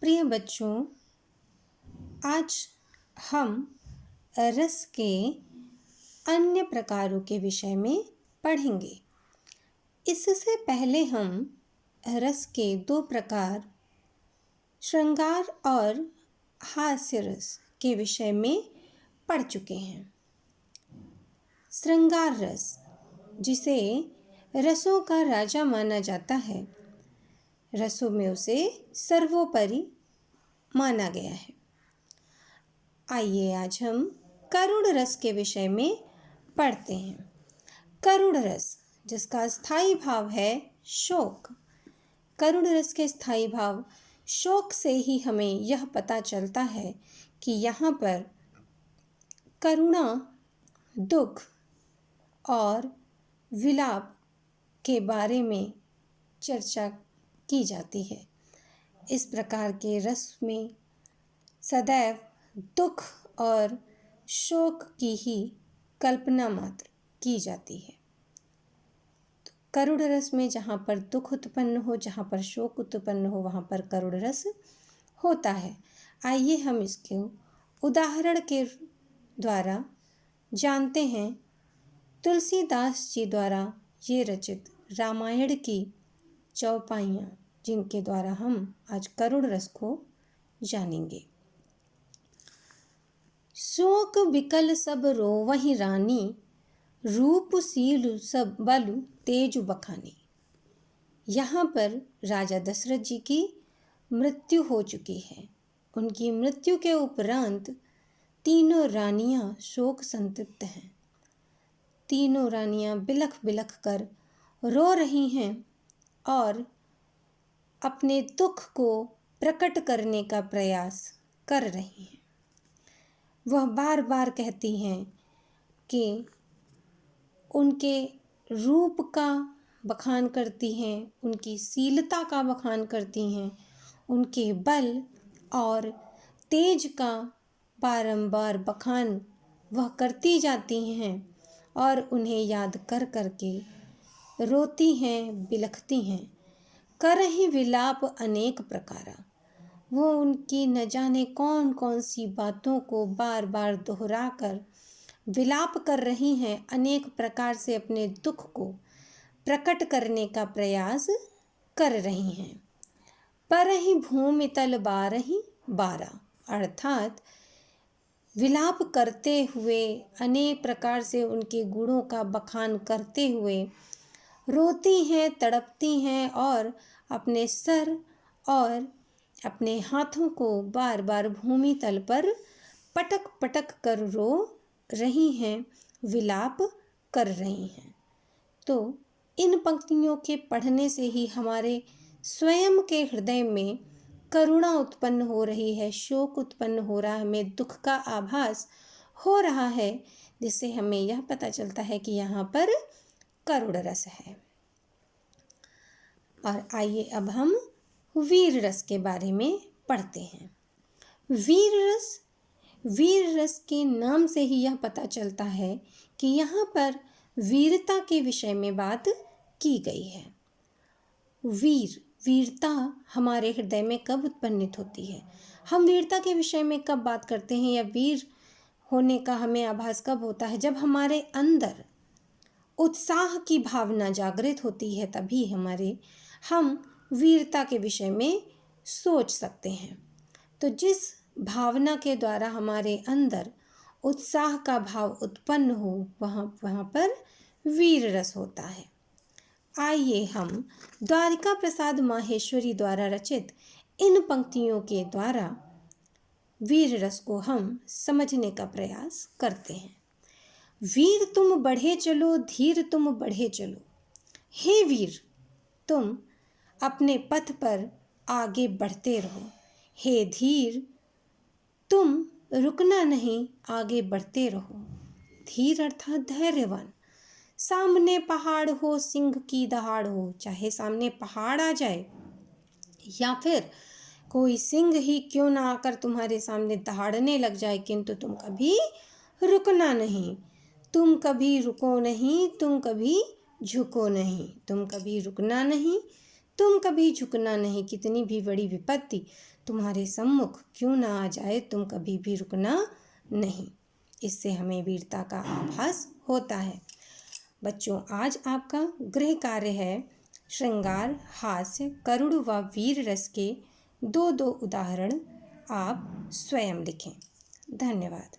प्रिय बच्चों, आज हम रस के अन्य प्रकारों के विषय में पढ़ेंगे। इससे पहले हम रस के 2 प्रकार श्रृंगार और हास्य रस के विषय में पढ़ चुके हैं। श्रृंगार रस, जिसे रसों का राजा माना जाता है, रसों में उसे सर्वोपरि माना गया है। आइए आज हम करुण रस के विषय में पढ़ते हैं। करुण रस, जिसका स्थायी भाव है शोक। करुण रस के स्थायी भाव शोक से ही हमें यह पता चलता है कि यहाँ पर करुणा, दुख और विलाप के बारे में चर्चा की जाती है। इस प्रकार के रस में सदैव दुख और शोक की ही कल्पना मात्र की जाती है। तो करुण रस में जहाँ पर दुख उत्पन्न हो, जहाँ पर शोक उत्पन्न हो, वहाँ पर करुण रस होता है। आइए हम इसके उदाहरण के द्वारा जानते हैं। तुलसीदास जी द्वारा ये रचित रामायण की चौपाइयाँ, जिनके द्वारा हम आज करुण रस को जानेंगे। शोक बिकल सब रोवहि रानी, रूप सील सब बलु तेज बखानी। यहाँ पर राजा दशरथ जी की मृत्यु हो चुकी है। उनकी मृत्यु के उपरांत तीनों रानियाँ शोक संतप्त हैं। तीनों रानियाँ बिलख बिलख कर रो रही हैं और अपने दुख को प्रकट करने का प्रयास कर रही हैं। वह बार बार कहती हैं कि उनके रूप का बखान करती हैं, उनकी शीलता का बखान करती हैं, उनके बल और तेज का बारंबार बखान वह करती जाती हैं और उन्हें याद कर करके रोती हैं, बिलखती हैं। करहि विलाप अनेक प्रकारा। वो उनकी न जाने कौन कौन सी बातों को बार बार दोहरा कर विलाप कर रही हैं, अनेक प्रकार से अपने दुख को प्रकट करने का प्रयास कर रही हैं। परहि भूमि तल बारहि बारा, अर्थात विलाप करते हुए, अनेक प्रकार से उनके गुणों का बखान करते हुए रोती हैं, तड़पती हैं और अपने सर और अपने हाथों को बार बार भूमि तल पर पटक पटक कर रो रही हैं, विलाप कर रही हैं। तो इन पंक्तियों के पढ़ने से ही हमारे स्वयं के हृदय में करुणा उत्पन्न हो रही है, शोक उत्पन्न हो रहा है, हमें दुख का आभास हो रहा है, जिससे हमें यह पता चलता है कि यहाँ पर करुण रस है। और आइए अब हम वीर रस के बारे में पढ़ते हैं। वीर रस के नाम से ही यह पता चलता है कि यहाँ पर वीरता के विषय में बात की गई है। वीरता हमारे हृदय में कब उत्पन्नित होती है? हम वीरता के विषय में कब बात करते हैं या वीर होने का हमें आभास कब होता है? जब हमारे अंदर उत्साह की भावना जागृत होती है, तभी हम वीरता के विषय में सोच सकते हैं। तो जिस भावना के द्वारा हमारे अंदर उत्साह का भाव उत्पन्न हो, वहाँ पर वीर रस होता है। आइए हम द्वारिका प्रसाद माहेश्वरी द्वारा रचित इन पंक्तियों के द्वारा वीर रस को हम समझने का प्रयास करते हैं। वीर तुम बढ़े चलो, धीर तुम बढ़े चलो। हे वीर, तुम अपने पथ पर आगे बढ़ते रहो। हे धीर, तुम रुकना नहीं, आगे बढ़ते रहो। धीर अर्थात धैर्यवान। सामने पहाड़ हो, सिंह की दहाड़ हो, चाहे सामने पहाड़ आ जाए या फिर कोई सिंह ही क्यों ना आकर तुम्हारे सामने दहाड़ने लग जाए, किंतु तुम कभी रुकना नहीं। तुम कभी रुको नहीं, तुम कभी झुको नहीं। तुम कभी रुकना नहीं, तुम कभी झुकना नहीं, कितनी भी बड़ी विपत्ति तुम्हारे सम्मुख क्यों ना आ जाए, तुम कभी भी रुकना नहीं। इससे हमें वीरता का आभास होता है। बच्चों, आज आपका गृह कार्य है श्रृंगार, हास्य, करुण व वीर रस के दो उदाहरण आप स्वयं लिखें। धन्यवाद।